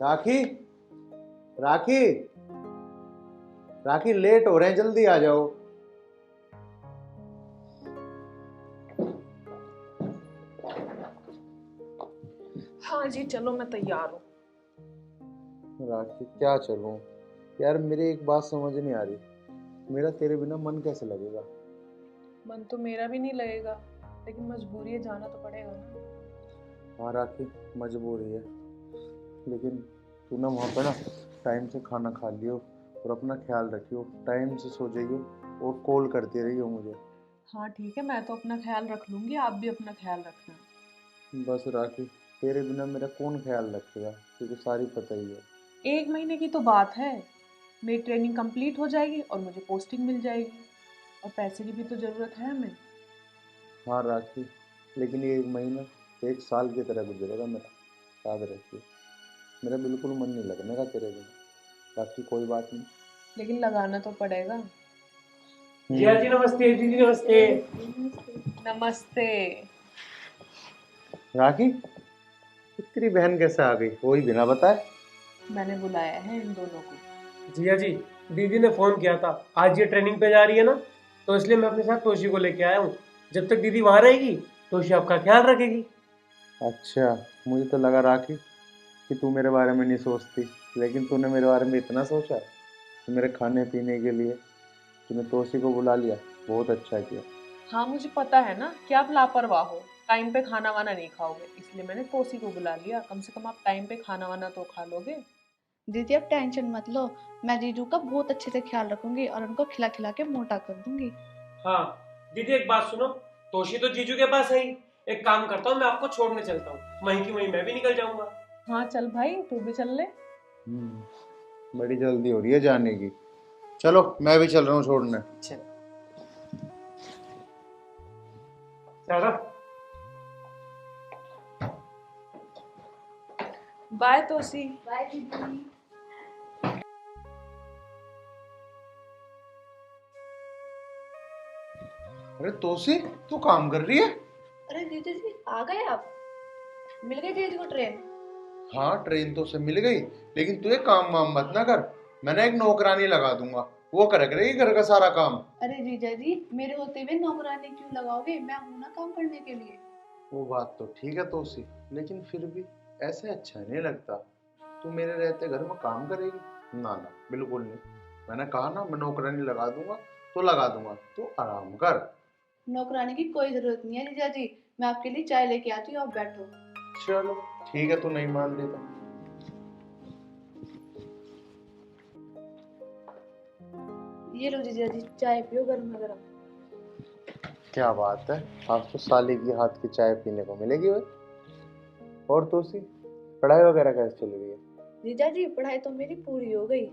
राखी, राखी, राखी late हो रहे हैं, जल्दी आ जाओ। हाँ जी चलो, मैं तैयार हूँ। राखी क्या चलूं यार, मेरी एक बात समझ नहीं आ रही, मेरा तेरे बिना मन कैसे लगेगा। मन तो मेरा भी नहीं लगेगा, लेकिन मजबूरी है, जाना तो पड़ेगा ना। हाँ राखी, मजबूरी है, लेकिन तू ना वहाँ पे ना टाइम से खाना खा लियो और अपना ख्याल रखियो, टाइम से सो जाइयो और कॉल करती रहियो मुझे। हाँ ठीक है, मैं तो अपना ख्याल रख लूंगी, आप भी अपना ख्याल रखना। बस राखी, तेरे बिना मेरा कौन ख्याल रखेगा, तुझे सारी पता ही है। 1 महीने की तो बात है, मेरी ट्रेनिंग कंप्लीट हो जाएगी और मुझे पोस्टिंग मिल जाएगी, और पैसे की भी तो ज़रूरत है हमें। हाँ राखी, लेकिन ये एक महीना एक साल की तरह गुजरेगा मेरा, याद रखिए। मेरा बिल्कुल मन नहीं लगने का तेरे बिना, बाकी कोई बात नहीं। लेकिन लगाना तो पड़ेगा। जिया जी नमस्ते, दीदी नमस्ते। नमस्ते। राखी, तेरी बहन कैसे आ गई, वो ही बिना बताए? मैंने बुलाया है इन दोनों को। जिया जी, दीदी ने फोन किया था, आज ये ट्रेनिंग पे जा रही है ना, तो इसलिए मैं अपने साथ तोशी को लेके आया हूँ। जब तक दीदी वहां रहेगी तोशी आपका ख्याल रखेगी। अच्छा, मुझे तो लगा राखी कि तू मेरे बारे में नहीं सोचती, लेकिन तूने मेरे बारे में इतना सोचा कि मेरे खाने पीने के लिए तूने तोशी को बुला लिया, बहुत अच्छा किया। हाँ मुझे पता है ना कि आप लापरवाह हो, टाइम पे खाना वाना नहीं खाओगे, इसलिए मैंने तोसी को बुला लिया। कम से कम आप टाइम पे खाना वाना तो खा लोगे। दीदी आप टेंशन मत लो, मैं जीजू का बहुत अच्छे से ख्याल रखूंगी और उनको खिला खिला के मोटा कर दूंगी। हाँ दीदी, एक बात सुनो, तोशी तो जीजू के पास है ही। एक काम करता हूँ, मैं आपको छोड़ने चलता हूँ, वहीं की वहीं मैं भी निकल जाऊंगा। हाँ चल भाई, तू भी चल ले। बड़ी जल्दी हो रही है जाने की, चलो मैं भी चल रहा हूँ छोड़ने। चल चलो। बाय तोसी। बाय दीदी। अरे तोशी, तू काम कर रही है? अरे दीदी जी आ गए आप, मिल गई दीदी को ट्रेन। हाँ ट्रेन तो से मिल गई, लेकिन तू एक काम वाम मत ना कर, मैंने एक नौकरानी लगा दूंगा, वो करे करेगी घर का सारा काम। अरे जीजा जी मेरे होते हुए नौकरानी क्यों लगाओगे, मैं हूं ना काम करने के लिए। वो बात तो ठीक है तोशी, लेकिन फिर भी ऐसे अच्छा नहीं लगता, तू मेरे रहते घर में काम करेगी? ना ना, बिल्कुल नहीं। मैंने कहा ना मैं नौकरानी लगा दूंगा तो लगा दूंगा, तू आराम कर। नौकरानी की कोई जरूरत नहीं है जीजा जी, मैं आपके लिए चाय लेके आती हूँ, आप बैठो। चलो ठीक है, तू नहीं मान रही तो। ये लो जीजा जी चाय पियो गर्मा गर्म। क्या बात है, आज तो साली की हाथ की चाय पीने को मिलेगी भाई। और तोशी, पढ़ाई वगैरह कैसे चल रही है? जीजा जी पढ़ाई तो मेरी पूरी हो गई,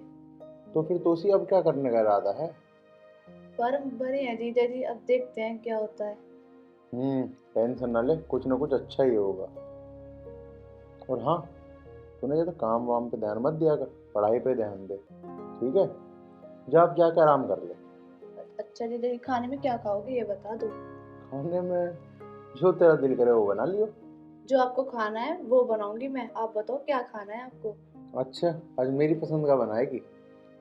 तो फिर तोशी अब क्या करने का इरादा है? फॉर्म भरे हैं जीजा जी, अब देखते हैं क्या होता है। टेंशन ना ले, कुछ ना कुछ अच्छा ही होगा। और हाँ, तूने ज्यादा काम वाम पे ध्यान मत दिया कर, पढ़ाई पे ध्यान दे, ठीक है? जा अब जाकर आराम कर ले। अच्छा जीजा जी खाने में क्या खाओगे ये बता दो। खाने में जो तेरा दिल करे वो बना लियो। जो आपको खाना है वो बनाऊंगी मैं, आप बताओ क्या खाना है आपको। अच्छा, आज मेरी पसंद का बनाएगी?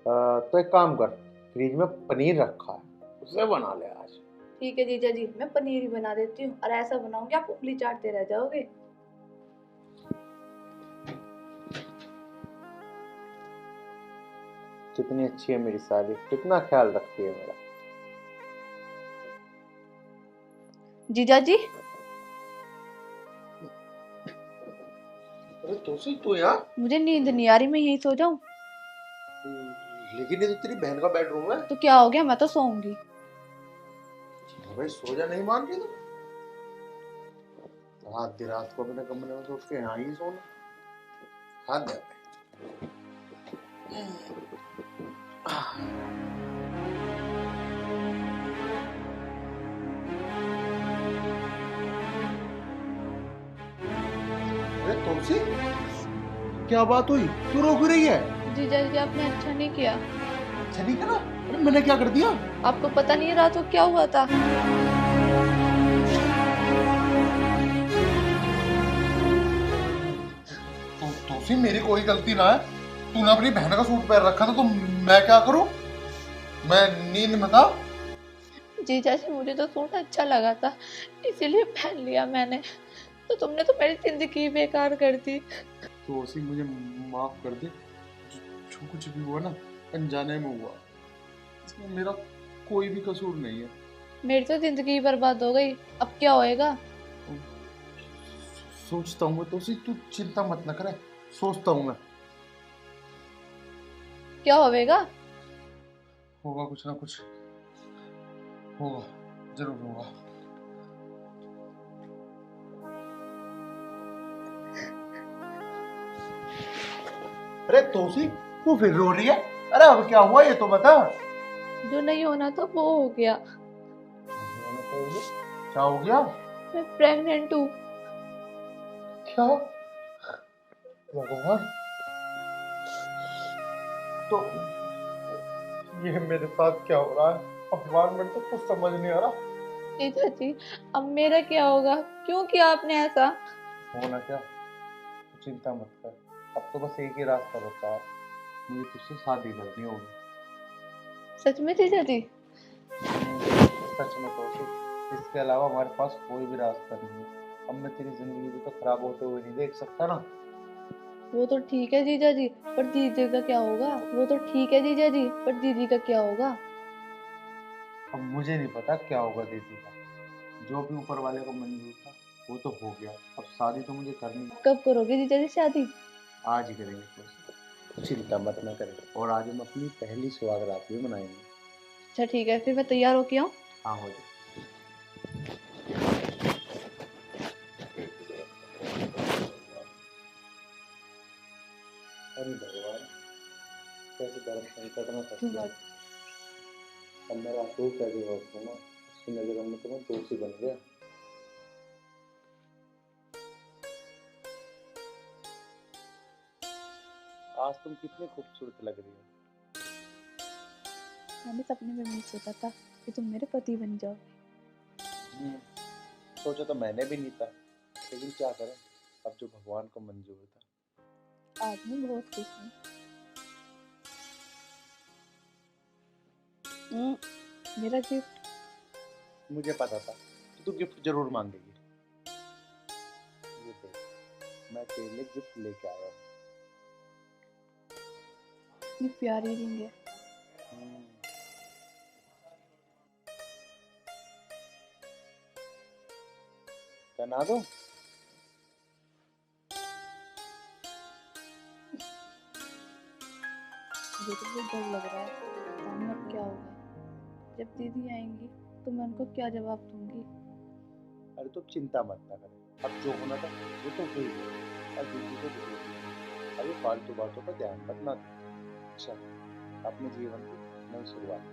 तो एक काम कर, फ्रिज में पनीर रखा है, उसे बना ले आज। ठीक है जीजा जी, मैं पनीर ही बना देती हूँ, और ऐसा बनाऊंगी आप उंगली चाटते रह जाओगे। कितनी अच्छी है मेरी साली, कितना ख्याल रखती है मेरा। जीजा जी अरे तोशी तू यार, मुझे नींद नहीं आ रही, मैं यहीं सो जाऊं? लेकिन ये तो तेरी बहन का बेडरूम है। तो क्या हो गया, मैं तो सोऊंगी। भाई सो जा, नहीं मान रही तो आधी रात को अपने कमरे में सोच के यहाँ ही सोना, हाथ दे। अरे तुलसी, क्या बात हुई, क्यों रो रही है? जीजा जी आपने अच्छा नहीं किया। अच्छा नहीं करा? अरे मैंने क्या कर दिया? आपको पता नहीं रात को क्या हुआ था? तोसी मेरी कोई गलती ना है, तूने अपनी बहन का सूट पहन रखा था तो मैं क्या करूं? मैं नींद में था। जीजा जी मुझे तो सूट अच्छा लगा था इसीलिए पहन लिया मैंने, तो तुमने तो मेरी जिंदगी बेकार कर दी। तो उसी मुझे माफ कर दे, जो कुछ भी हुआ ना अनजाने में हुआ, इसमें मेरा कोई भी कसूर नहीं है। मेरी तो जिंदगी बर्बाद हो गई, अब क्या होएगा? सोचता हूँ मैं, तो उसी तू चिंता मत न करे, सोचता हूँ मैं। क्या होएगा? होगा कुछ ना कुछ, होगा, जरूर होगा। अरे तोसी, तू फिर रो रही है? अरे अब क्या हुआ ये तो बता। जो नहीं होना था वो हो गया। क्या हो गया? मैं प्रेग्नेंट हूँ। क्या? भगवान, तो ये मेरे साथ क्या हो रहा है? भगवान, मेरे तो कुछ समझ नहीं आ रहा। जीजा जी अब मेरा क्या होगा? क्यों किया आपने ऐसा? होना क्या, तू चिंता मत कर, अब तो बस एक ही रास्ता बचा है, मुझे तुझसे शादी करनी होगी। सच में जीजा जी? सच में तो इसके अलावा हमारे पास कोई भी रास्ता नहीं है। अब मैं तेरी जिंदगी भी तो खराब होते हुए नहीं देख सकता ना। वो तो ठीक है जीजा जी, पर दीदी का क्या होगा? वो तो ठीक है जीजा जी, पर दीदी का क्या होगा? अब मुझे नहीं पता क्या होगा दीदी का, जो भी ऊपर वाले को मंजूर था वो तो हो गया। अब शादी तो मुझे करनी है। कब करोगे जीजा जी शादी? आज ही करेंगे, तो चिंता मत ना करें, और आज हम अपनी पहली सुहाग रात भी मनाएंगे। अच्छा ठीक है, फिर मैं तैयार होके आऊँ? हाँ हो जाए। अरे भगवान, कैसे धर्म संकट में फंस गया। अब मेरा अफसोस कैसे होगा, उसकी नजरों में तो मैं दोषी बन गया। आज तुम कितनी खूबसूरत लग रही हो। मैंने सपने में भी सोचा था कि तुम मेरे पति बन जाओ। सोचा तो मैंने भी नहीं था, लेकिन क्या करें, अब जो भगवान को मंजूर था। आज मैं बहुत खुश हूँ। मेरा गिफ्ट। मुझे पता था कि तू गिफ्ट जरूर मांगेगी। ये देख, मैं तेरे लिए गिफ्ट लेके आया हूँ। इतनी प्यारी रिंग है। पहना दो। मुझे तो बहुत डर लग रहा है, पता नहीं अब क्या होगा। जब दीदी आएंगी तो मैं उनको क्या जवाब दूंगी? अरे तो चिंता मत ना करे, अब जो होना था वो तो हो ही गया। अब दीदी को जरूर मिलेगी। अभी फालतू बातों पर ध्यान मत ना दे। चल, अपने जीवन की नई शुरुआत।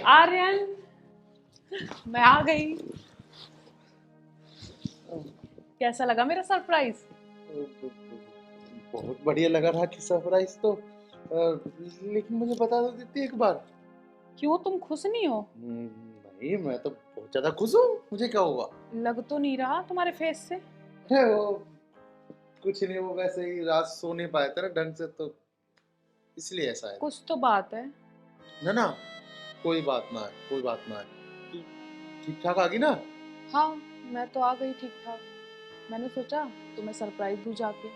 आर्यन, मैं आ गई। कैसा लगा मेरा सरप्राइज? बहुत बढ़िया लगा रहा कि सरप्राइज तो, लेकिन मुझे बता दो देती एक बार। क्यों, तुम खुश नहीं हो? नहीं, मैं तो बहुत ज्यादा खुश हूँ। मुझे क्या हुआ? लग तो नहीं रहा तुम्हारे फेस से। वो कुछ नहीं, वो वैसे ही रात सो नहीं पाए थे ना ढंग से, तो इसलिए ऐसा है। कुछ तो बात है। ना ना, कोई बात ना है, कोई बात ना है। तू ठीक ठाक आ गई ना? हाँ, मैं तो आ गई ठीक ठाक। मैंने सोचा तुम्हें सरप्राइज दूं जाके।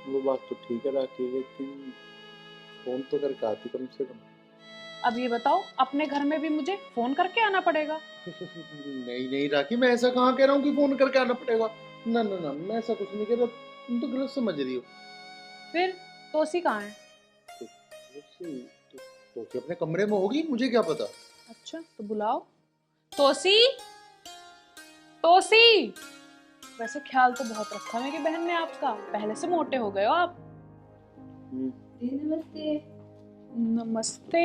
वो बात तो ठीक है राखी, लेकिन फोन तो करके आती कम से कम। अब ये बताओ, अपने घर में भी मुझे फोन करके आना पड़ेगा? नहीं नहीं राखी, मैं ऐसा कहाँ कह रहा हूँ कि फोन करके आना पड़ेगा। ना ना ना, मैं ऐसा कुछ नहीं कह रहा, तुम तो गलत समझ रही हो। फिर तोसी कहाँ है? तो अपने कमरे में होगी, मुझे क्या पता। अच्छा तो बुलाओ। तोसी, तोसी। वैसे ख्याल तो बहुत रखा मेरी बहन ने आपका, पहले से मोटे हो गए हो आप। नमस्ते। नमस्ते।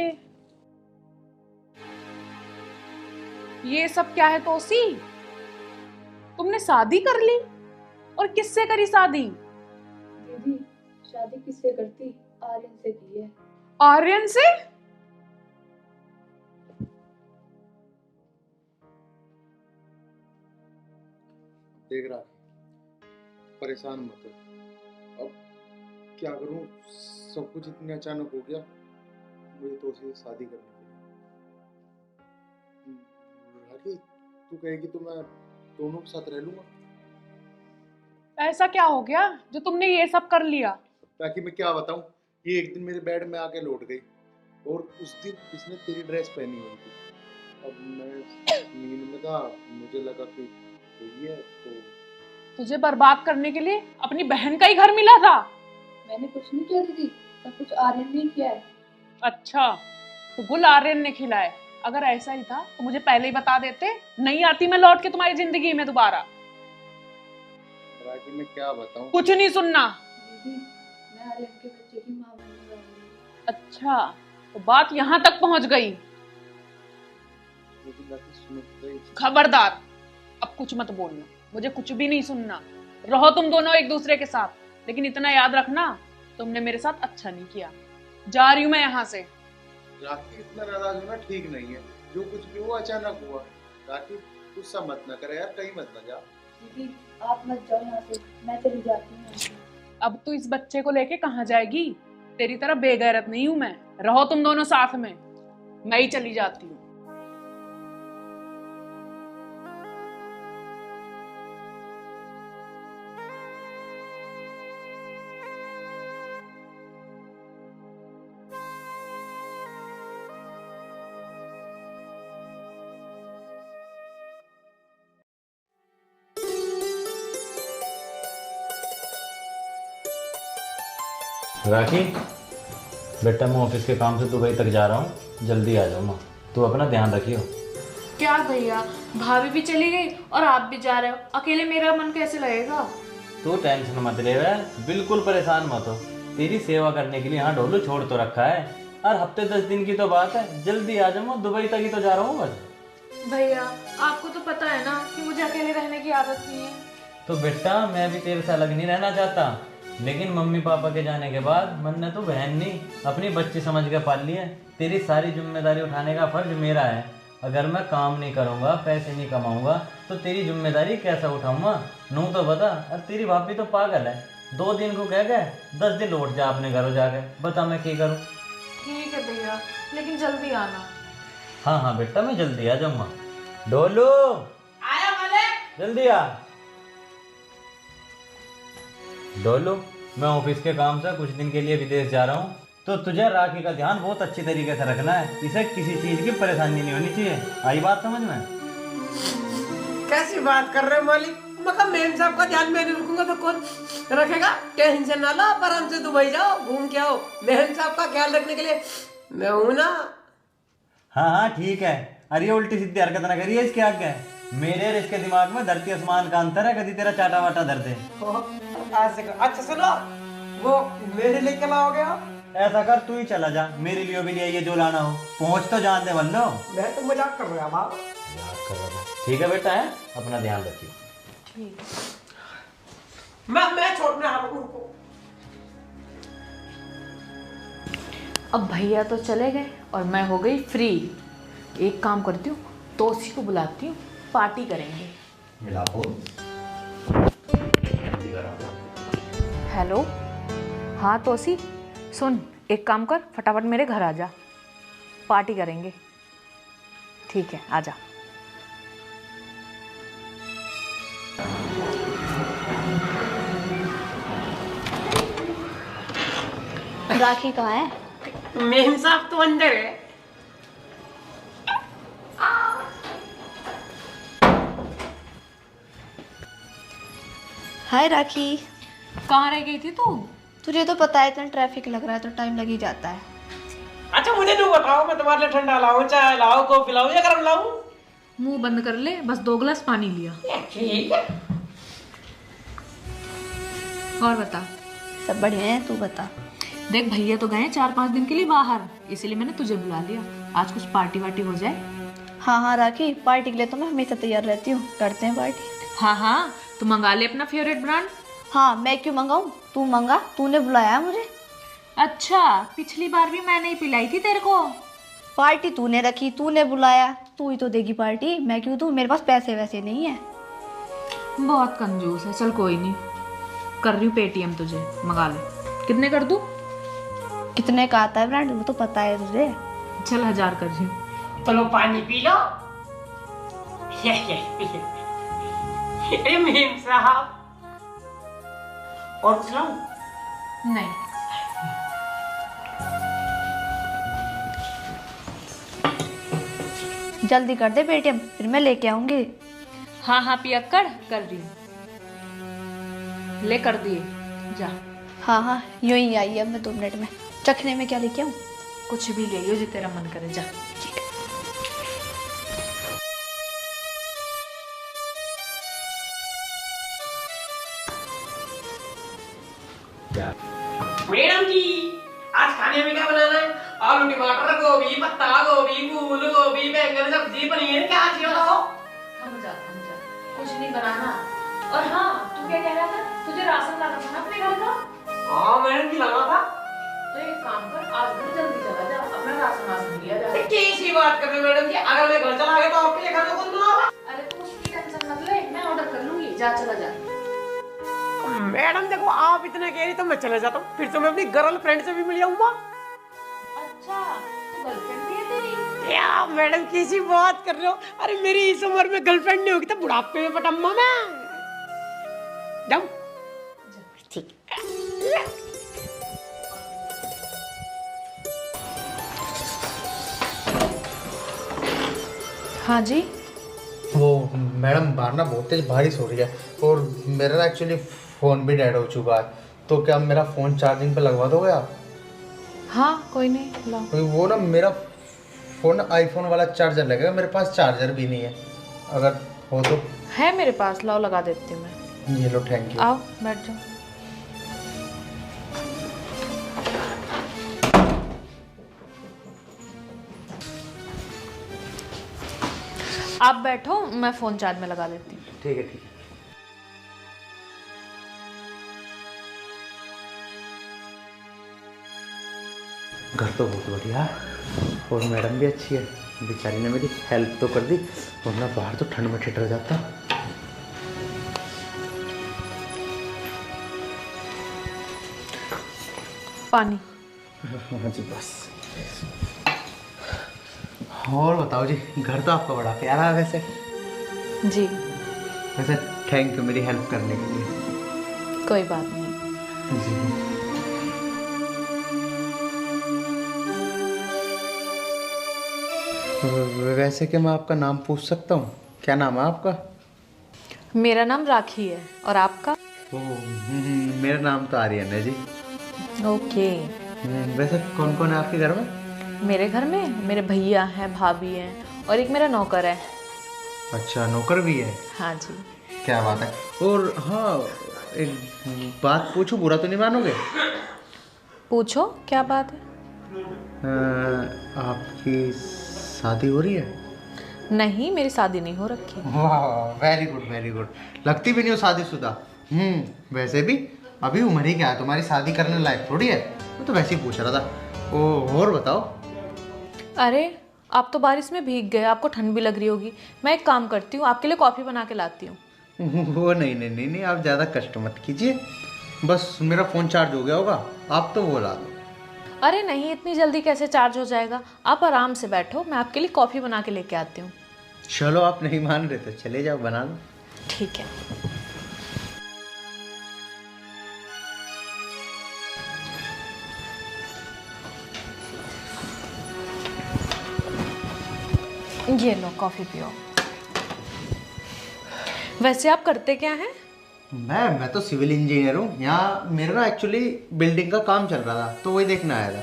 ये सब क्या है तोसी? तुमने शादी कर ली? और किससे करी शादी? दीदी शादी किससे करती? आर्यन से की है। आर्यन से? देख रहा, परेशान मत हो। अब क्या करूं, सब कुछ इतने अचानक हो गया। मुझे तो उसी से शादी करनी पड़ी। राखी, तू कहेगी तो मैं दोनों के साथ रह लूंगा। ऐसा क्या हो गया जो तुमने ये सब कर लिया? ताकि मैं क्या बताऊं, ये एक दिन मेरे बेड में आके लौट गई और उस दिन इसने तेरी ड्रेस पहनी हुई थी। अब मैं नींद में था, मुझे लगा कि कोई है तो। तुझे बर्बाद करने के लिए अपनी बहन का ही घर मिला था? मैंने कुछ नहीं किया दीदी, सब कुछ आर्यन ने किया है। अच्छा, तो गुल आर्यन ने खिलाए। अगर ऐसा ही था तो मुझे पहले ही बता देते, नहीं आती मैं लौट के तुम्हारी जिंदगी में दोबारा। राखी, मैं क्या बताऊं? कुछ नहीं सुनना। दीदी, मैं आर्यन के बच्चे की माँ बनने वाली हूँ। अच्छा, तो बात यहाँ तक पहुंच गई। लेकिन राखी सुनो तो। खबरदार, अब कुछ मत बोलना, मुझे कुछ भी नहीं सुनना। रहो तुम दोनों एक दूसरे के साथ, लेकिन इतना याद रखना, तुमने मेरे साथ अच्छा नहीं किया। जा रही हूँ मैं यहाँ से। राखी, इतना नाराज होना ठीक नहीं है। जो कुछ भी हुआ अचानक हुआ। राखी, गुस्सा मत ना करे यार, कहीं मत ना जा। दीदी, आप मत जाओ यहाँ से, मैं चली जाती हूँ यहाँ से। अब तू इस बच्चे को लेके कहाँ जाएगी? तेरी तरह बेगैरत नहीं हूं मैं। रहो तुम दोनों साथ में, मैं ही चली जाती हूँ। राखी बेटा, मैं ऑफिस के काम से दुबई तक जा रहा हूँ, जल्दी आ जाओ माँ। तू अपना ध्यान रखियो। क्या भैया, भाभी भी चली गई और आप भी जा रहे हो, अकेले मेरा मन कैसे लगेगा? तू टेंशन मत ले, बिल्कुल परेशान मत हो। तेरी सेवा करने के लिए यहाँ ढोलू छोड़ तो रखा है, और हफ्ते 10 दिन की तो बात है, जल्दी आ जाओ, दुबई तक ही तो जा रहा हूँ बस। भैया, आपको तो पता है ना कि मुझे अकेले रहने की आदत नहीं है। तो बेटा, मैं भी तेरे से अलग नहीं रहना चाहता, लेकिन मम्मी पापा के जाने के बाद मन ने तो बहन नहीं, अपनी बच्ची समझ के पाल ली है। तेरी सारी जिम्मेदारी उठाने का फर्ज मेरा है। अगर मैं काम नहीं करूँगा, पैसे नहीं कमाऊँगा, तो तेरी जिम्मेदारी कैसा उठाऊँगा? नू तो बता। और तेरी भाभी तो पागल है, 2 दिन को कह गए 10 दिन लौट जा अपने घरों जाके। बता मैं क्या करूँ? ठीक है भैया, लेकिन जल्दी आना। हाँ हाँ बेटा, मैं जल्दी आ जाऊँगा। डोलू आया मालिक। जल्दी आ। डोलू, मैं ऑफिस के काम से कुछ दिन के लिए विदेश जा रहा हूँ, तो तुझे राखी का ध्यान बहुत अच्छी तरीके से रखना है। इसे किसी चीज की परेशानी नहीं होनी चाहिए। आई बात समझ में? कैसी बात कर रहे हो मालिक? मतलब मेम साहब का ध्यान मैं नहीं रखूंगा तो कौन रखेगा? टेंशन ना लो, आराम से दुबई जाओ, घूम के आओ। मेम साहब का ख्याल रखने के लिए मैं हूं ना। हाँ हाँ ठीक है। अरे उल्टी सीधी हरकत ना करिए, इसके आगे मेरे और इसके दिमाग में धरती आसमान का अंतर है। कभी तेरा चाटा वाटा दर्द है। अच्छा सुनो, वो मेरे लिए क्या लाओगे आप? ऐसा कर, तू ही चला जा, मेरे लिए भी ले आइए जो लाना हो। पहुंच तो जान दे बल्लो। मैं तो मजाक कर रहा बाबा। ठीक है बेटा, है अपना ध्यान रखिए। ठीक। मैं छोड़ने आ रहा हूं उनको। अब भैया तो चले गए और मैं हो गई फ्री। एक काम करती हूँ, तोसी को बुलाती हूँ, पार्टी करेंगे। मिला फोन। हेलो, हाँ तोसी, सुन, एक काम कर, फटाफट मेरे घर आ जा, पार्टी करेंगे। ठीक है, आ जा। राखी कहाँ है? मेम साहब तो अंदर है। हाय राखी, कहाँ रह गई थी तू? तुझे तो पता है इतना ट्रैफिक लग रहा है तो टाइम लग ही जाता है। अच्छा मुझे तो बताओ, मैं तुम्हारे लिए ठंडा लाऊं, चाय लाऊं, कॉफी लाऊं या गरम लाऊं? मुंह बंद कर ले, बस 2 गिलास पानी लिया। ठीक है। और बता। सब बढ़िया है, तू बता। देख, भैया तो गए 4-5 दिन के लिए बाहर, इसीलिए मैंने तुझे बुला लिया। आज कुछ पार्टी वार्टी हो जाए। हाँ हाँ राखी, पार्टी के लिए तो मैं हमेशा तैयार रहती हूँ, करते हैं पार्टी। हाँ हाँ, तू मंगा ले अपना फेवरेट ब्रांड। हाँ, मैं क्यों मंगाऊँ, तू मंगा, तूने बुलाया है मुझे। अच्छा, पिछली बार भी मैंने ही पिलाई थी तेरे को। पार्टी तूने रखी, तूने बुलाया, तू ही तो देगी पार्टी, मैं क्यों दूँ? मेरे पास पैसे वैसे नहीं है। बहुत कंजूस है। चल कोई नहीं, कर रही हूँ पेटीएम, तुझे मंगा ले। कितने कर दूँ? कितने का आता है ब्रांड, वो तो पता है तुझे। चल 1000 कर रही हूँ। तो लो पानी पी लो। ये मेम साहब, और कुछ लाऊं? नहीं। जल्दी कर दे पेटीएम, फिर मैं लेके आऊंगी। हाँ हाँ पियक्कड़, कर रही हूँ। ले कर दिए, जा। हाँ हाँ यूं ही आई है, मैं 2 मिनट में। चखने में क्या लेके आऊँ? कुछ भी ले लो जो तेरा मन करे, जा। मैडम जी, आज खाने में क्या बनाना है? आलू टमाटर गोभी पत्ता गोभी फूल गोभी बैंगन सब्जी पनीर, क्या चाहिए बताओ? थम जा। कुछ नहीं बनाना। और हाँ, तू क्या कह रहा था? तुझे राशन लाना था ना अपने घर का? हाँ मैडम जी, लगा था। तो एक काम कर, आज घर जल्दी चला जा, अपना राशन लिया जा। कैसी बात कर रहे हो मैडम जी? अगर मैं घर चला गया तो आपके लिए खाना कौन बनाएगा? अरे तू उसकी टेंशन मत ले, मैं ऑर्डर कर लूंगी। जा, चला जा। मैडम देखो, आप इतना कह रही तो मैं चले जाता हूँ, फिर तो मैं अपनी गर्लफ्रेंड से भी मिल जाऊंगा। अच्छा, तो गर्लफ्रेंड भी है तेरी? क्या मैडम कैसी बात कर रहे हो? अरे मेरी इस उम्र में गर्लफ्रेंड नहीं होगी तो बुढ़ापे में पटम्मा मैं जाऊं? ठीक है। हाँ जी। वो मैडम बाहर ना बहुत तेज बारिश हो रही है और मेरा ना एक्चुअली फ़ोन भी डेड हो चुका है, तो क्या मेरा फ़ोन चार्जिंग पे लगवा दोगे आप? हाँ कोई नहीं, लाओ। तो वो ना मेरा फ़ोन आईफोन वाला चार्जर लगेगा, मेरे पास चार्जर भी नहीं है, अगर हो तो। है मेरे पास, लाओ लगा देती हूँ मैं। ये लो, थैंक यू। आओ बैठ जाओ। आप बैठो, मैं फ़ोन चार्ज में लगा देती हूँ। ठीक है ठीक है। घर तो बहुत बढ़िया और मैडम भी अच्छी है, बेचारी ने मेरी हेल्प तो कर दी, वरना बाहर तो ठंड में ठिठर जाता। पानी। हाँ जी बस। और बताओ जी, घर तो आपका बड़ा प्यारा है वैसे। जी। वैसे थैंक यू मेरी हेल्प करने के लिए। कोई बात नहीं। जी। वैसे क्या मैं आपका नाम पूछ सकता हूँ? क्या नाम है आपका? मेरा नाम राखी है, और आपका? मेरा नाम तो आर्यन है जी। ओके। वैसे कौन कौन है आपके घर में? मेरे घर में मेरे भैया हैं, भाभी हैं, और एक मेरा नौकर है। अच्छा, नौकर भी है? हाँ जी। क्या बात है। और हाँ, एक बात पूछूं, बुरा तो नहीं मानोगे? पूछो, क्या बात है? आपकी शादी हो रही है? नहीं, मेरी शादी नहीं हो रखी। वाह, वेरी गुड वेरी गुड। लगती भी नहीं हो शादीशुदा। वैसे भी अभी उम्र ही क्या है, तुम्हारी शादी करने लायक थोड़ी है। मैं तो वैसे ही पूछ रहा था। और बताओ। अरे आप तो बारिश में भीग गए, आपको ठंड भी लग रही होगी। मैं एक काम करती हूँ, आपके लिए कॉफ़ी बना के लाती हूँ। वो नहीं, आप ज़्यादा कष्ट मत कीजिए। बस मेरा फ़ोन चार्ज हो गया होगा, आप तो वो ला दो। अरे नहीं, इतनी जल्दी कैसे चार्ज हो जाएगा? आप आराम से बैठो, मैं आपके लिए कॉफ़ी बना के लेके आती हूँ। चलो, आप नहीं मान रहे तो चले जाओ, बना लो। ठीक है। ये लो, कॉफ़ी पियो। वैसे आप करते क्या हैं? मैं तो सिविल इंजीनियर हूँ। यहाँ मेरा ना एक्चुअली बिल्डिंग का काम चल रहा था, तो वही देखने आया था।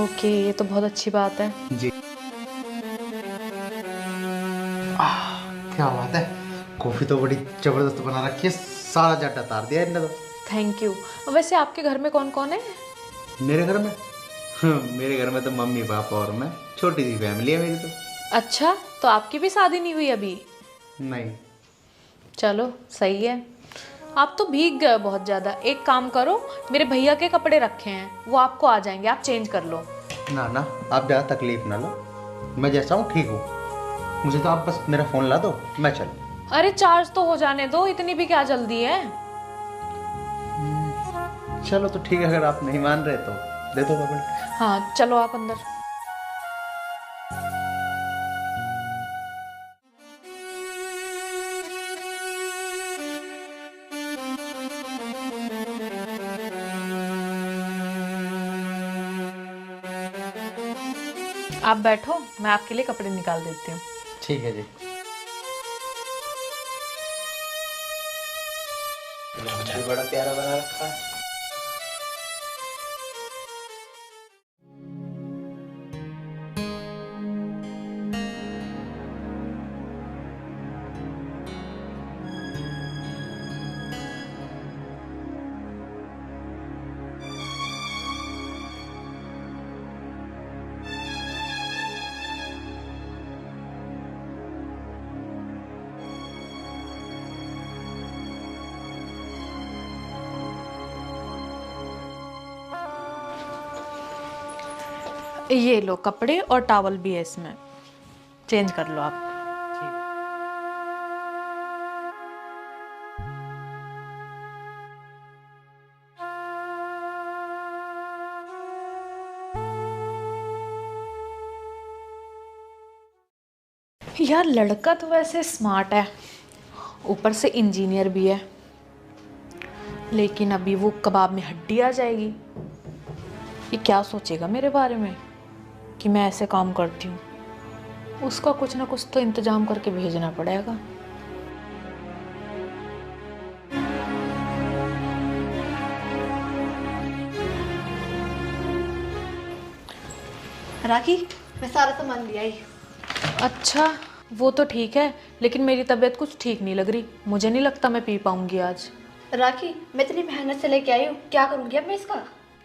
ओके, ये तो बहुत अच्छी बात है। जी। क्या बात है, कॉफ़ी तो बड़ी ज़बरदस्त बना रखी है, सारा जट्टा तार दिया इनने तो। Thank you. वैसे आपके घर में कौन कौन है? मेरे घर में मेरे घर में तो मम्मी पापा और मैं, छोटी सी फैमिली है मेरी तो। अच्छा, तो आपकी भी शादी नहीं हुई अभी? नहीं। चलो सही है। आप तो भीग गए बहुत ज़्यादा। एक काम करो, मेरे भैया के कपड़े रखे हैं, वो आपको आ जाएंगे, आप चेंज कर लो। ना आप ज़्यादा तकलीफ ना लो, मैं जैसा हूँ ठीक हूँ। मुझे तो आप बस मेरा फ़ोन ला दो, मैं चल। अरे चार्ज तो हो जाने दो, इतनी भी क्या जल्दी है। चलो तो ठीक है, अगर आप नहीं मान रहे तो दे दो बबल। हाँ चलो आप अंदर। आप बैठो, मैं आपके लिए कपड़े निकाल देती हूँ। ठीक है जी। बड़ा प्यारा बना रखा है। ये लो कपड़े और टॉवल भी है इसमें, चेंज कर लो आप। यार लड़का तो वैसे स्मार्ट है, ऊपर से इंजीनियर भी है, लेकिन अभी वो कबाब में हड्डी आ जाएगी। ये क्या सोचेगा मेरे बारे में कि मैं ऐसे काम करती हूँ। उसका कुछ ना कुछ तो इंतजाम करके भेजना पड़ेगा। राखी, मैं सारा सामान ले आई। अच्छा वो तो ठीक है, लेकिन मेरी तबीयत कुछ ठीक नहीं लग रही। मुझे नहीं लगता मैं पी पाऊंगी आज। राखी, मैं इतनी मेहनत से लेके आई हूँ, क्या करूँगी अब मैं इसका?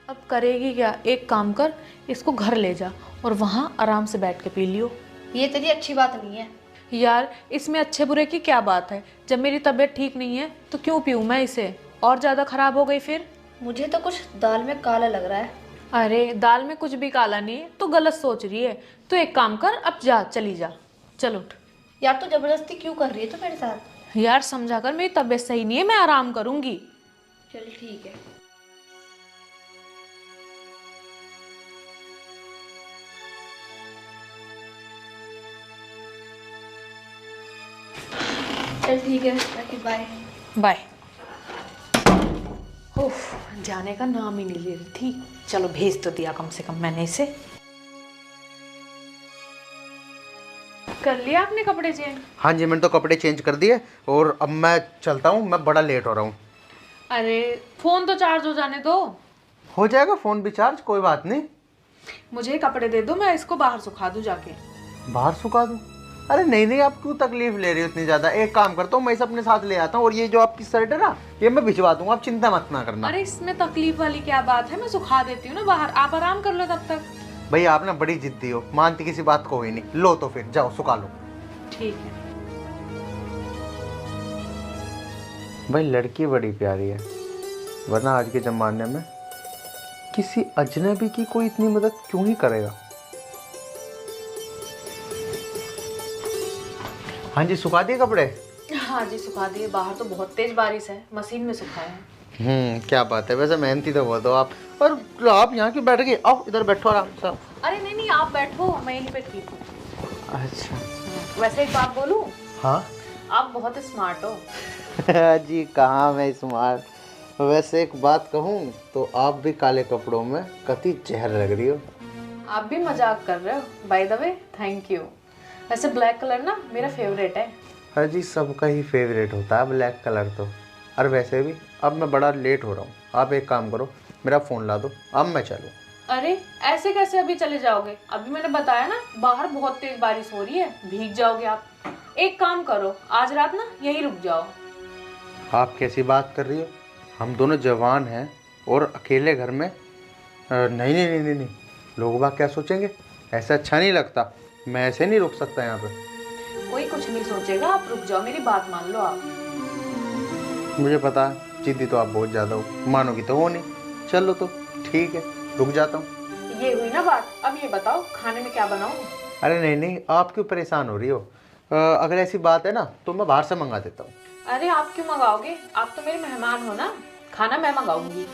अब करेगी क्या, एक काम कर, इसको घर ले जा और वहाँ आराम से बैठ के पी लियो। ये तेरी अच्छी बात नहीं है। यार इसमें अच्छे बुरे की क्या बात है, जब मेरी तबीयत ठीक नहीं है तो क्यों पीऊँ मैं इसे, और ज़्यादा ख़राब हो गई फिर। मुझे तो कुछ दाल में काला लग रहा है। अरे दाल में कुछ भी काला नहीं है, तो गलत सोच रही है। तो एक काम कर, अब जा, चली जा, चल उठ। यार तू जबरदस्ती क्यों कर रही है तो मेरे साथ? यार समझा कर, मेरी तबीयत सही नहीं है, मैं आराम करूँगी। चल ठीक है। चल ठीक है राखी, बाय बाय। उफ, जाने का नाम ही नहीं ले रही थी। चलो भेज तो दिया कम से कम मैंने इसे। कर लिया आपने कपड़े चेंज? हाँ जी, मैंने तो कपड़े चेंज कर दिए और अब मैं चलता हूँ, मैं बड़ा लेट हो रहा हूँ। अरे फोन तो चार्ज हो जाने दो। हो जाएगा फोन भी चार्ज, कोई बात नहीं। मुझे कपड़े दे दो, मैं इसको बाहर सुखा दूं जाके। बाहर सुखा दूँ? अरे नहीं नहीं, आप क्यों तकलीफ ले रही हो इतनी ज़्यादा। एक काम करता हूँ, मैं इसे अपने साथ ले आता हूँ और ये जो आपकी शर्ट है ना, ये मैं भिजवा दूंगा, आप चिंता मत ना करना। अरे इसमें तकलीफ वाली क्या बात है, मैं सुखा देती हूँ ना बाहर, आप आराम कर लो तब तक। भाई आप ना बड़ी जिद्दी हो, मानती किसी बात को ही नहीं। लो तो फिर जाओ सुखा लो। ठीक है। भाई लड़की बड़ी प्यारी है, वरना आज के ज़माने में किसी अजनबी की कोई इतनी मदद क्यों ही करेगा। हाँ जी, सुखा दिए कपड़े? हाँ जी सुखा दिए, बाहर तो बहुत तेज बारिश है, मशीन में सुखाए हैं। क्या बात है, वैसे मेहनती तो बहुत हो आप। और आप यहाँ क्यों बैठ गए, आओ इधर बैठो आराम से। अरे नहीं नहीं आप बैठो, मैं यहीं पे ठीक हूँ। अच्छा। वैसे एक बात बोलूं, हाँ आप बहुत स्मार्ट हो। जी कहाँ मैं स्मार्ट। वैसे एक बात कहूँ तो आप भी काले कपड़ों में कति चेहर लग रही हो। आप भी मजाक कर रहे हो? By the way thank you. वैसे ब्लैक कलर ना मेरा फेवरेट है। हाँ जी, सबका ही फेवरेट होता है ब्लैक कलर तो। और वैसे भी अब मैं बड़ा लेट हो रहा हूँ, आप एक काम करो, मेरा फ़ोन ला दो, अब मैं चलूँ। अरे ऐसे कैसे अभी चले जाओगे? अभी मैंने बताया ना बाहर बहुत तेज बारिश हो रही है, भीग जाओगे आप। एक काम करो, आज रात ना यहीं रुक जाओ। आप कैसी बात कर रही हो, हम दोनों जवान हैं और अकेले घर में। नहीं नहीं नहीं नहीं नहीं, लोग बाग क्या सोचेंगे, ऐसा अच्छा नहीं लगता। मैं ऐसे नहीं रुक सकता यहाँ पे। कोई कुछ नहीं सोचेगा, आप रुक जाओ, मेरी बात मान लो आप। मुझे पता है जिद्दी तो आप बहुत ज़्यादा हो, मानोगी तो हो नहीं। चलो तो ठीक है, रुक जाता हूँ। ये हुई ना बात, अब ये बताओ खाने में क्या बनाऊं? अरे नहीं नहीं, आप क्यों परेशान हो रही हो। अगर ऐसी बात है ना तो मैं बाहर से मंगा देता हूँ। अरे आप क्यों मंगाओगे, आप तो मेरे मेहमान हो ना, खाना मैं मंगाऊंगी।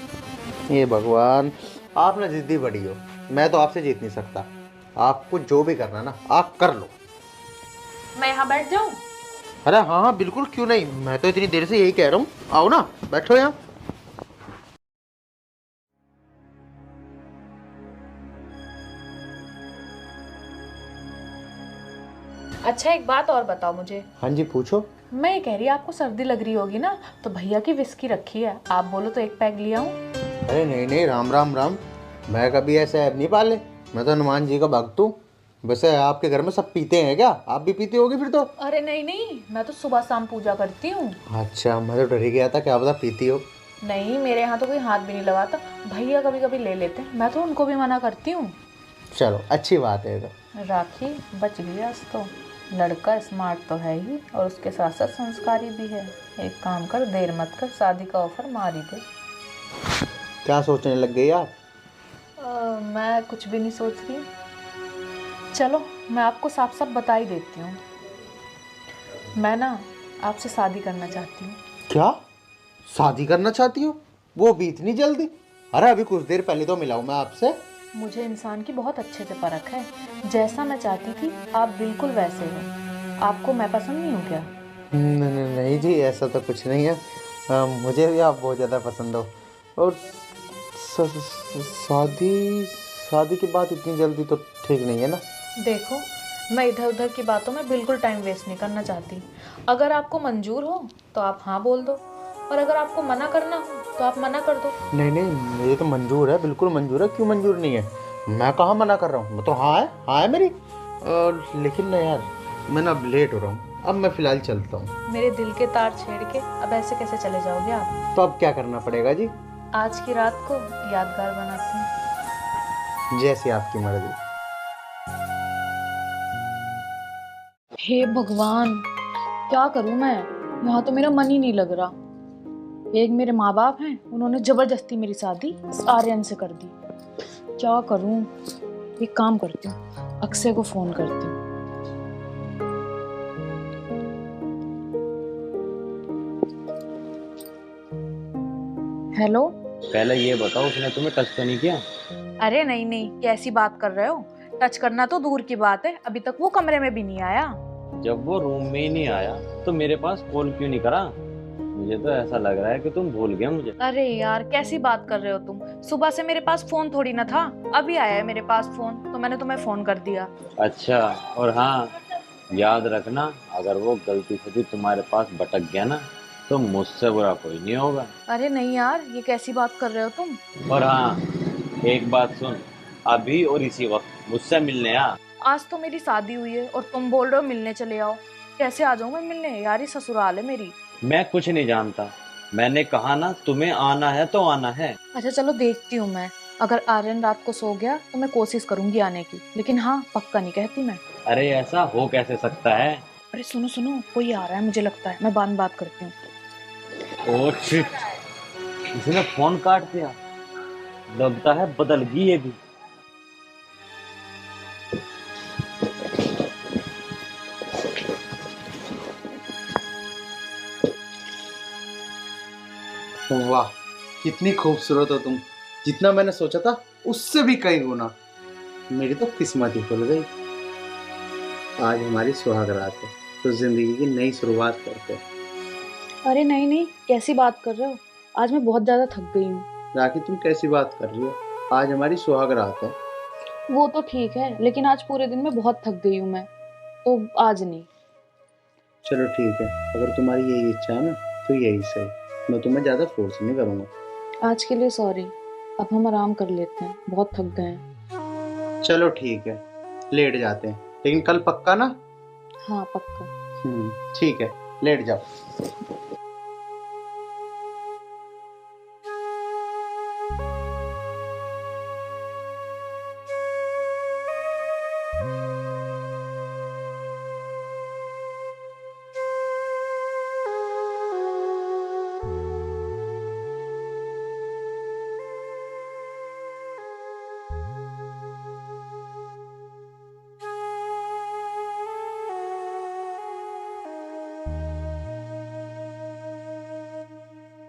ये भगवान, आप ना जिद्दी बड़ी हो, मैं तो आपसे जीत नहीं सकता। आपको जो भी करना ना आप कर लो। मैं यहाँ बैठ जाऊँ? अरे हाँ हाँ बिल्कुल, क्यों नहीं, मैं तो इतनी देर से यही कह रहा हूँ, आओ ना बैठो यहाँ। अच्छा एक बात और बताओ मुझे। हाँ जी पूछो। मैं ये कह रही आपको सर्दी लग रही होगी ना, तो भैया की विस्की रखी है, आप बोलो तो एक पैक ले आऊं। अरे नहीं नहीं, राम राम राम, मैं कभी ऐसे ऐप नहीं पाले, मैं तो हनुमान जी का भक्त हूँ। वैसे आपके घर में सब पीते हैं क्या, आप भी पीते होगे फिर तो? अरे नहीं नहीं, मैं तो सुबह शाम पूजा करती हूँ। अच्छा, मैं तो डर ही गया था क्या पता पीती हो। नहीं, मेरे यहाँ तो कोई हाथ भी नहीं लगाता, भैया कभी कभी ले लेते हैं, मैं तो उनको भी मना करती हूँ। चलो अच्छी बात है तो। राखी बच गई आज तो। लड़का स्मार्ट तो है ही और उसके साथ साथ संस्कारी भी है। एक काम कर, देर मत कर, शादी का ऑफर मार ही दे। क्या सोचने लग गई आप? मैं कुछ भी नहीं सोच रही। चलो मैं आपको साफ साफ बता ही देती हूँ, मैं ना आपसे शादी करना चाहती हूँ। क्या शादी करना चाहती हो? वो भी इतनी जल्दी? अरे अभी कुछ देर पहले तो मिला हूँ मैं आपसे। मुझे इंसान की बहुत अच्छे से परख है, जैसा मैं चाहती थी आप बिल्कुल वैसे हो। आपको मैं पसंद नहीं हूँ क्या? नहीं जी, ऐसा तो कुछ नहीं है। मुझे भी आप बहुत ज़्यादा पसंद हो। और शादी शादी की बात इतनी जल्दी तो ठीक नहीं है ना। देखो, मैं इधर उधर की बातों में बिल्कुल टाइम वेस्ट नहीं करना चाहती। अगर आपको मंजूर हो तो आप हाँ बोल दो, और अगर आपको मना करना हो तो आप मना कर दो। नहीं नहीं, मुझे तो मंजूर है, बिल्कुल मंजूर है, क्यों मंजूर नहीं है? मैं कहाँ मना कर रहा हूँ, मैं तो हाँ है मेरी। लेकिन ना यार, मैं ना अब लेट हो रहा हूँ, अब मैं फ़िलहाल चलता हूँ। मेरे दिल के तार छेड़ के अब ऐसे कैसे चले जाओगे आप? तो अब क्या करना पड़ेगा जी? आज की रात को यादगार बनाती हूँ। जैसी आपकी मर्जी। हे भगवान, क्या करूं मैं, यहाँ तो मेरा मन ही नहीं लग रहा। एक मेरे माँ बाप हैं, उन्होंने जबरदस्ती मेरी शादी इस आर्यन से कर दी। क्या करूं, एक काम करती हूँ, अक्षय को फोन करती हूँ। हेलो। पहले ये बताओ, उसने तुम्हें टच तो नहीं किया? अरे नहीं नहीं, कैसी बात कर रहे हो, टच करना तो दूर की बात है, अभी तक वो कमरे में भी नहीं आया। जब वो रूम में ही नहीं आया तो मेरे पास कॉल क्यों नहीं करा? मुझे तो ऐसा लग रहा है कि तुम भूल गए मुझे। अरे यार कैसी बात कर रहे हो तुम, सुबह से मेरे पास फोन थोड़ी ना था, अभी आया है मेरे पास फोन तो मैंने तुम्हें फोन कर दिया। अच्छा, और हाँ, याद रखना, अगर वो गलती से भी तुम्हारे पास भटक गया ना तो मुझसे बुरा कोई नहीं होगा। अरे नहीं यार, ये कैसी बात कर रहे हो तुम। और हाँ, एक बात सुन, अभी और इसी वक्त मुझसे मिलने आ। आज तो मेरी शादी हुई है और तुम बोल रहे हो मिलने चले आओ, कैसे आ जाऊं मैं मिलने यार, ये ससुराल है मेरी। मैं कुछ नहीं जानता, मैंने कहा ना तुम्हें आना है तो आना है। अच्छा चलो देखती हूँ मैं, अगर आर्यन रात को सो गया तो मैं कोशिश करूंगी आने की, लेकिन हाँ पक्का नहीं कहती मैं। अरे ऐसा हो कैसे सकता है? अरे सुनो सुनो, कोई आ रहा है मुझे लगता है, मैं बाद में बात करती हूँ। ओह शिट, इसने फोन काट दिया, लगता है बदल गई ये भी। वाह, कितनी खूबसूरत हो तुम, जितना मैंने सोचा था उससे भी कई गुना। मेरी तो किस्मत ही खुल गई। आज हमारी सुहाग रात है, तो जिंदगी की नई शुरुआत करते हैं। अरे नहीं नहीं, कैसी बात कर रहे हो, आज मैं बहुत ज्यादा थक गई हूँ। राखी तुम कैसी बात कर रही हो, आज हमारी सुहाग रात है। वो तो ठीक है, लेकिन आज पूरे दिन में बहुत थक गई हूँ मैं, तो आज नहीं। चलो ठीक है, अगर तुम्हारी यही इच्छा है ना तो यही सही, मैं तुम्हें ज्यादा फोर्स नहीं करूंगा। आज के लिए सॉरी, अब हम आराम कर लेते हैं, बहुत थक गए हैं। चलो ठीक है, लेट जाते हैं, लेकिन कल पक्का ना? हाँ पक्का। ठीक है, लेट जाओ।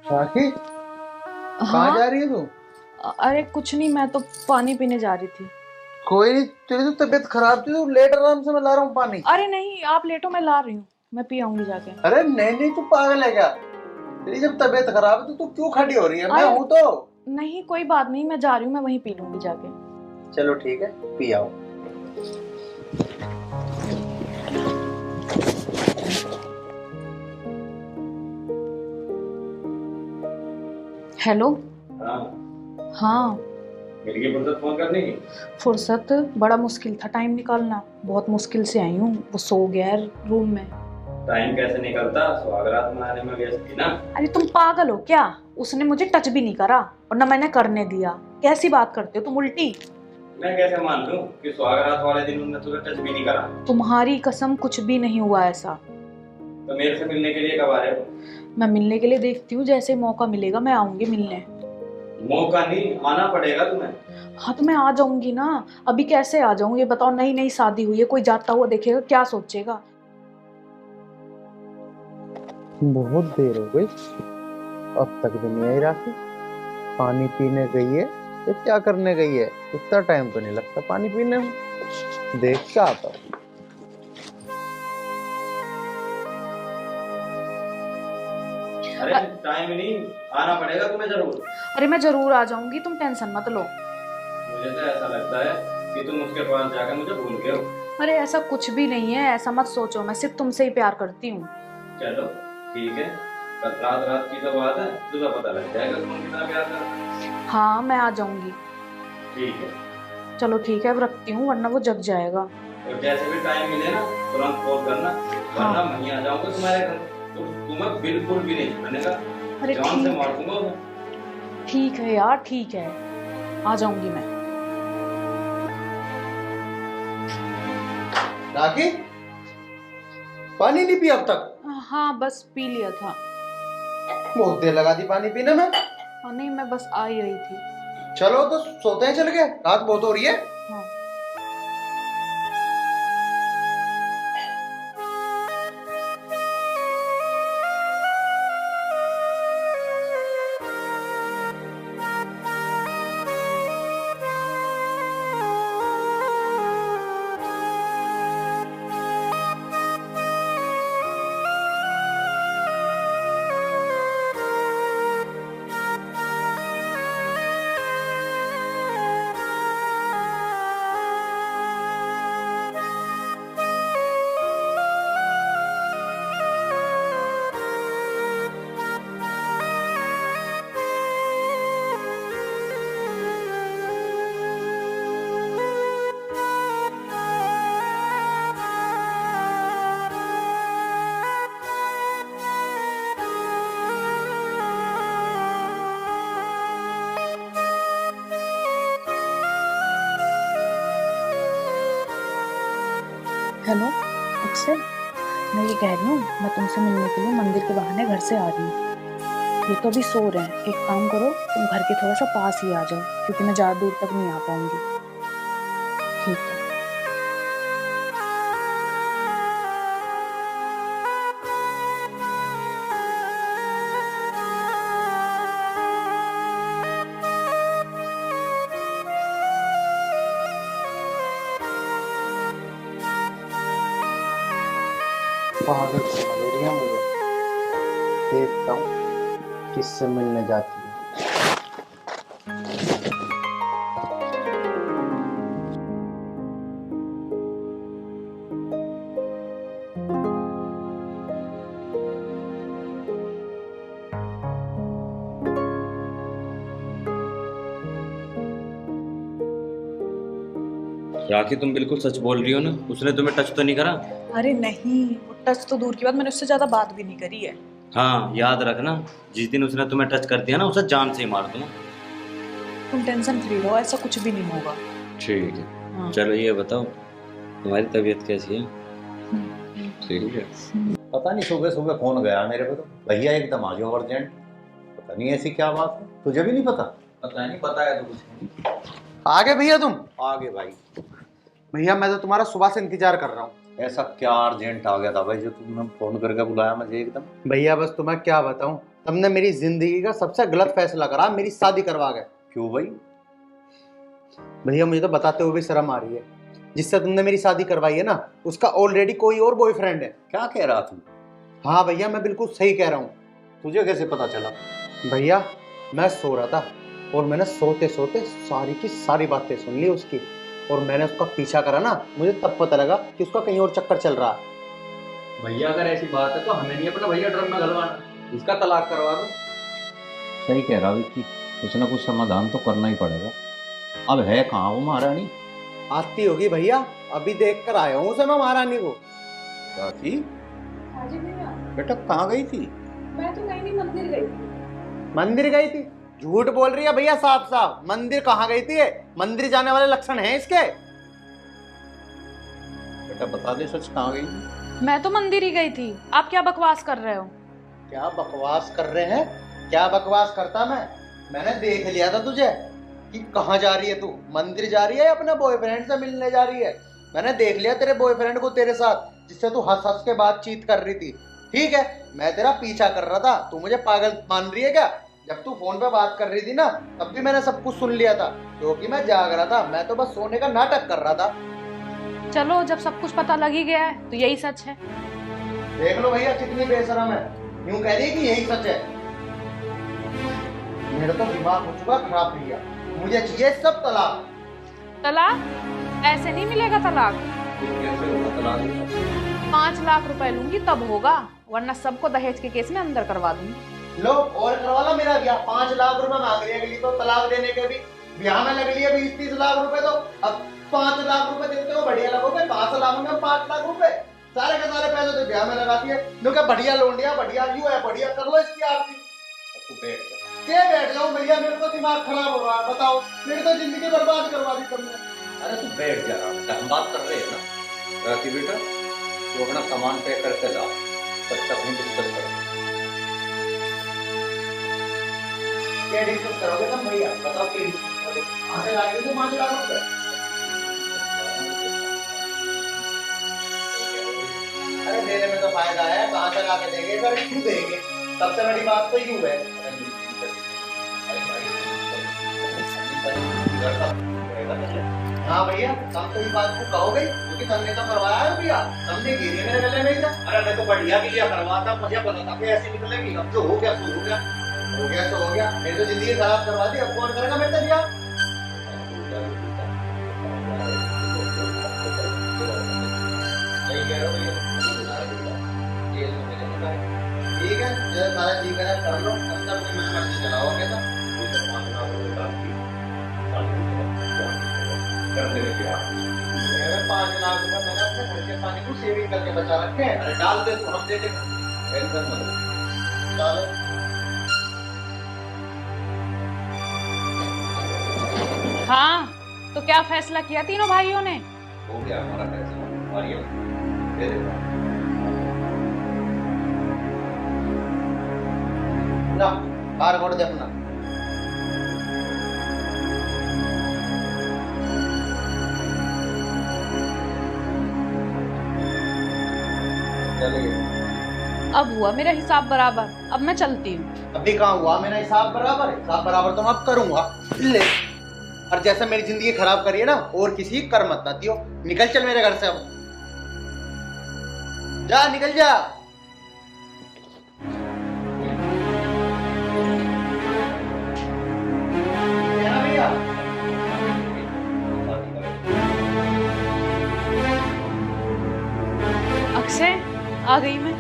राखी कहाँ हाँ जा रही है तू? अरे कुछ नहीं, मैं तो पानी पीने जा रही थी। कोई नहीं, तेरी तो तबीयत खराब थी, तू लेट आराम से, मैं ला रहा हूँ पानी। अरे नहीं आप लेटो, मैं ला रही हूँ, मैं पी आऊंगी जाके। अरे नहीं नहीं, तू पागल है क्या? तेरी जब तबीयत खराब है तो तू क्यों खड़ी हो रही है? मैं अरे- हूँ तो। नहीं कोई बात नहीं, मैं जा रही हूँ, मैं वहीं पी लूंगी जाके। चलो ठीक है, पी आओ। हेलो। हाँ, हाँ मिल गई फुर्सत फोन करने की? फुर्सत बड़ा मुश्किल था टाइम निकालना, बहुत मुश्किल से आई हूँ। वो सो गया है रूम में। टाइम कैसे निकलता, सुहागरात मनाने में व्यस्त थी ना। अरे तुम पागल हो क्या? उसने मुझे टच भी नहीं करा और ना मैंने करने दिया। कैसी बात करते हो तुम उल्टी? मैं कैसे मान लूं कि सुहागरात वाले दिन उन्होंने तुझे टच भी नहीं करा? तुम्हारी कसम कुछ भी नहीं हुआ ऐसा। तो मेरे से मिलने के लिए कब आ रहे हो? मैं मिलने के लिए देखती हूँ, जैसे मौका मिलेगा मैं आऊंगी मिलने। मौका नहीं, आना पड़ेगा तुम्हें। हाँ तो मैं आ जाऊंगी ना। अभी कैसे आ जाऊँ ये बताओ? नई नई शादी हुई है, कोई जाता हुआ देखेगा क्या सोचेगा? बहुत देर हो गई, अब तक भी नहीं आई राखी। पानी पीने गई है तो क्या करने गई है? इतना टाइम तो नहीं लगता पानी पीने में। देख क्या आता हूँ। अरे टाइम नहीं, आना पड़ेगा तुम्हें जरूर। अरे मैं जरूर आ जाऊंगी, तुम टेंशन मत लो। मुझे तो ऐसा लगता है कि तुम उसके पास जाकर मुझे भूल गए हो। अरे ऐसा कुछ भी नहीं है, ऐसा मत सोचो, मैं सिर्फ तुमसे ही प्यार करती हूँ। चलो ठीक है, कल रात की तो बात है, तुझे पता लग जाएगा तुम कितना प्यार करते हो। हाँ मैं आ जाऊंगी। ठीक है, चलो ठीक है, अब रखती हूँ वरना वो जग जाएगा। और जैसे भी टाइम मिले ना तुरंत कॉल करना, वरना मैं आ जाऊंगा तुम्हारे घर। तो तुम्हें बिल्कुल भी नहीं छूने का, अरे जान से मार दूंगा उन्हें। ठीक है यार, ठीक है, आ जाऊंगी मैं। राखी पानी नहीं पिया अब तक? हाँ बस पी लिया था। बहुत देर लगा दी पानी पीने में। हाँ नहीं मैं बस आ ही रही थी। चलो तो सोते हैं, चल के रात बहुत हो रही है। हाँ हेलो अक्षय, मैं ये कह रही हूँ मैं तुमसे मिलने के लिए मंदिर के बहाने घर से आ रही हूँ। ये तो अभी सो रहे हैं, एक काम करो तुम घर के थोड़ा सा पास ही आ जाओ, क्योंकि मैं ज़्यादा दूर तक नहीं आ पाऊंगी। ठीक है। पागल समझ रही है मुझे। देखता हूँ किससे मिलने जाती है। राखी तुम बिल्कुल सच बोल रही हो ना? उसने तुम्हें टच तो नहीं करा? अरे नहीं, वो टच तो दूर की बात, मैंने उससे ज़्यादा बात भी नहीं करी है। हाँ याद रखना, जिस दिन उसने तुम्हें टच कर दिया ना, उसे जान से ही मार दूंगा। तुम टेंशन फ्री रहो, ऐसा कुछ भी नहीं होगा। ठीक है। हाँ। चलो ये बताओ, तुम्हारी तबीयत कैसी है? ठीक है। पता नहीं, सुबह सुबह फोन गया मेरे को तो, भैया एकदम आ जाओ अर्जेंट। पता नहीं ऐसी क्या बात है, तुझे भी नहीं पता? पता नहीं, पता है तो कुछ नहीं। आ गए भैया तुम? आगे भाई। भैया मैं तो तुम्हारा सुबह से इंतजार कर रहा हूँ। ऐसा क्या अर्जेंट आ गया था भाई जो तुमने फोन करके बुलाया मुझे एकदम? भैया बस तुम्हें क्या बताऊं, तुमने मेरी जिंदगी का सबसे गलत फैसला करा, मेरी शादी करवा गए। क्यों भाई? भैया मुझे तो बताते हुए भी शर्म आ रही है, जिससे तुमने मेरी शादी करवाई है ना, उसका ऑलरेडी कोई और बॉयफ्रेंड है। क्या कह रहा तू? हाँ भैया मैं बिल्कुल सही कह रहा हूँ। तुझे कैसे पता चला? भैया मैं सो रहा था और मैंने सोते सोते सारी की सारी बातें सुन ली उसकी, और मैंने उसका पीछा करा ना, मुझे तब पता लगा कि उसका कहीं और चक्कर चल रहा है। भैया अगर ऐसी बात है तो हमें नहीं अपना भैया ड्रम में घलवाना, इसका तलाक करवा दो। सही कह रहा विक्की, कुछ ना कुछ समाधान तो करना ही पड़ेगा। अब है कहाँ वो महारानी? आती होगी भैया, अभी देख कर आया हूँ उसे मैं महारानी को। क्या थी हाँ जी भैया, बेटा, कहाँ गई थी? मैं तो कहीं नहीं, मंदिर गई थी। मंदिर गई थी? झूठ बोल रही है भैया साफ साफ। मंदिर कहाँ गई थी? मंदिर जाने वाले लक्षण हैं इसके। बेटा बता दे सच, कहाँ गई थी? मैं तो मंदिर ही गई थी, आप क्या बकवास कर रहे हो? क्या बकवास कर रहे हैं? क्या बकवास करता मैंने देख लिया था तुझे कि कहाँ जा रही है तू। मंदिर जा रही है या अपने बॉयफ्रेंड से मिलने जा रही है? मैंने देख लिया तेरे बॉयफ्रेंड को तेरे साथ, जिससे तू हंस हंस के बातचीत कर रही थी। ठीक है, मैं तेरा पीछा कर रहा था, तू मुझे पागल मान रही है क्या? जब तू फोन पे बात कर रही थी ना, तब भी मैंने सब कुछ सुन लिया था, क्योंकि मैं जाग रहा था। मैं तो बस सोने का नाटक कर रहा था। चलो, जब सब कुछ पता लग ही गया है तो यही सच है। देख लो भैया कितनी बेशरम है, यूं कह रही है कि यही सच है। मेरा तो दिमाग हो चुका खराब भैया, मुझे चाहिए सब तलाक। तलाक? ऐसे नहीं मिलेगा तलाक। कैसे होगा तलाक? 5 लाख रुपए लूंगी तब होगा, वरना सबको दहेज के केस में अंदर करवा दूंगी। लो और करवा लो मेरा ब्याह। 5 लाख रुपए मांग रही है अगली तो तलाक देने के भी। ब्याह में लग लिया 20-30 लाख रुपए, तो अब 5 लाख रुपए देते हो बढ़िया लगोगे। 5 लाख में 5 लाख रुपए सारे के सारे पैसे तो ब्याह में लगाती है। लो क्या बढ़िया लोंडिया, बढ़िया यू है, बढ़िया कर लो इसकी आरती। तू बैठ जा। क्या बैठ जाऊं भैया, मेरे को दिमाग खराब हो रहा है। बताओ, मेरी तो जिंदगी बर्बाद करवा दी तुमने। अरे तू बैठ जा, हम बात कर रहे हैं ना। राखी बेटा, तू अपना सामान पैक करके ला, तब तक हम डिस्कस करेंगे। क्या डिस्कस करोगे तुम भैया? बताओ क्या डिस्कस करोगे? आगे लागे तो 5 लाख रुपए। अरे देने में तो फायदा है, कहाँ से लाके देंगे, अगर क्यों देंगे? सबसे बड़ी बात तो यूं है। हाँ भैया, तुम तो इस बात को कहोगे क्योंकि तुमने तो करवाया है भैया, तुमने गिरी मेरे गले में था। अरे मैं तो बढ़िया के लिए करवाता, मुझे पता था कि ऐसे निकलेगी। अब जो हो गया सो हो गया। हो गया तो हो गया, मेरी तो जिंदगी खराब करवा दी। अब कौन करेगा मेरे से भैया? ठीक है, जैसे सारा जी करे कर लो, तब तक मैं मर्जी चलाओगे तो कर देंगे क्या? 5 लाख रुपए मैंने अपने खर्चे पानी को सेविंग करके बचा रखे हैं। अरे डाल दे तू, हम दे देंगे, टेंशन मत ले। डालो। हाँ, तो क्या फैसला किया तीनों भाइयों ने? हो गया हमारा फैसला, हमारी दे देगा। ना बार कोड दे अपना। चलिए, अब हुआ मेरा हिसाब बराबर, अब मैं चलती हूँ। अभी कहाँ हुआ मेरा हिसाब बराबर? हिसाब बराबर तो मैं अब करूंगा। ले, और जैसे मेरी जिंदगी खराब करी है ना, और किसी की कर मत ना दियो। निकल चल मेरे घर से, अब जा, निकल जा। क्या भैया? अक्षय, आ गई मैं।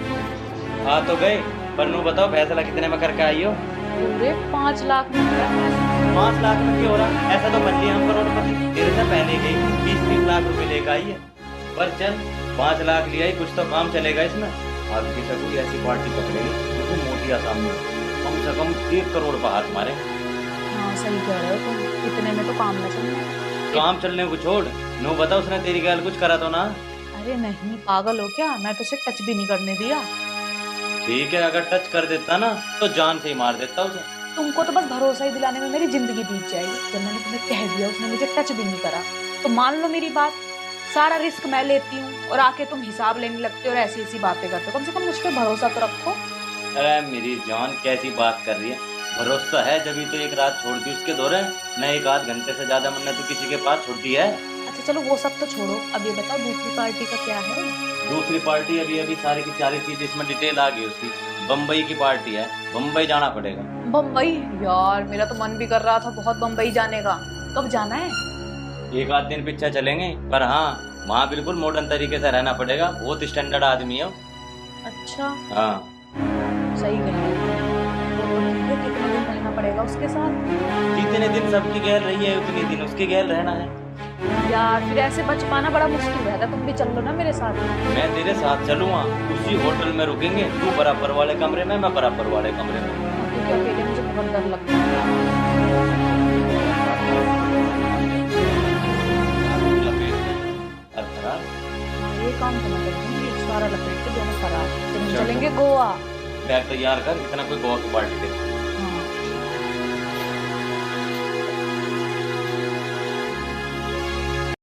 आ तो गए, पर नू बताओ फैसला कितने में करके आई हो? पूरे 5 लाख में मेरा फैसला। 5 लाख में क्यों हो रहा? ऐसा तो मान लिया हम करोड़पति, तेरे से पहले गई 20-30 लाख रुपए लेकर आई है। पर चल 5 लाख लिया ही, कुछ तो काम चलेगा इसमें। आगे की से कोई ऐसी पार्टी पकड़ेगी तो मोटी आसाम में कम से कम 1 करोड़ पर हाथ मारे। हाँ सही कह रहे हो तुम, इतने में तो काम न चलना। काम चलने को छोड़, नो बता उसने तेरी गैल कुछ करा तो ना? अरे नहीं, पागल हो क्या? मैं तो उसे टच भी नहीं करने दिया। ठीक है, अगर टच कर देता ना तो जान से ही मार देता उसे। तुमको तो बस भरोसा ही दिलाने में मेरी जिंदगी बीत जाएगी। जब मैंने तुम्हें कह दिया उसने मुझे टच भी नहीं करा, तो मान लो मेरी बात। सारा रिस्क मैं लेती हूँ और आके तुम हिसाब लेने लगते हो और ऐसी ऐसी बातें करते हो। कम से कम मुझ पर भरोसा तो रखो। अरे मेरी जान कैसी बात कर रही है, भरोसा है जब तो एक रात छोड़ दी उसके दौरे, न एक आध घंटे से ज्यादा मैंने तो किसी के पास छोड़ दी है। अच्छा चलो वो सब तो छोड़ो, अब ये बताओ दूसरी पार्टी का क्या है? दूसरी पार्टी अभी अभी सारी की सारी चीज इसमें डिटेल आ गई उसकी। बम्बई की पार्टी है, बम्बई जाना पड़ेगा। बम्बई? यार मेरा तो मन भी कर रहा था बहुत बम्बई जाने का। कब जाना है? एक आध दिन पीछे चलेंगे, पर हाँ वहाँ बिल्कुल मॉडर्न तरीके से रहना पड़ेगा, बहुत स्टैंडर्ड आदमी है। अच्छा हाँ सही कह रहे हो। तो ठीक है, कितने दिन रहना पड़ेगा उसके साथ? जितने दिन सबकी गैर रही है उतने दिन उसकी गैर रहना है। यार फिर ऐसे बच पाना बड़ा मुश्किल रहता, तुम भी चल लो ना मेरे साथ। मैं तेरे साथ चलूँगा, उसी होटल में रुकेंगे, तू बराबर वाले कमरे में, मैं बराबर वाले कमरे में। क्योंकि अकेले मुझे बहुत डर लगता है। ये काम तो मैं करूँगी, सारा लपेट के दोनों फरार। फिर हम चलो। चलेंगे गोवा। बैग तैयार कर, इतना कोई गोवा की पार्टी दे।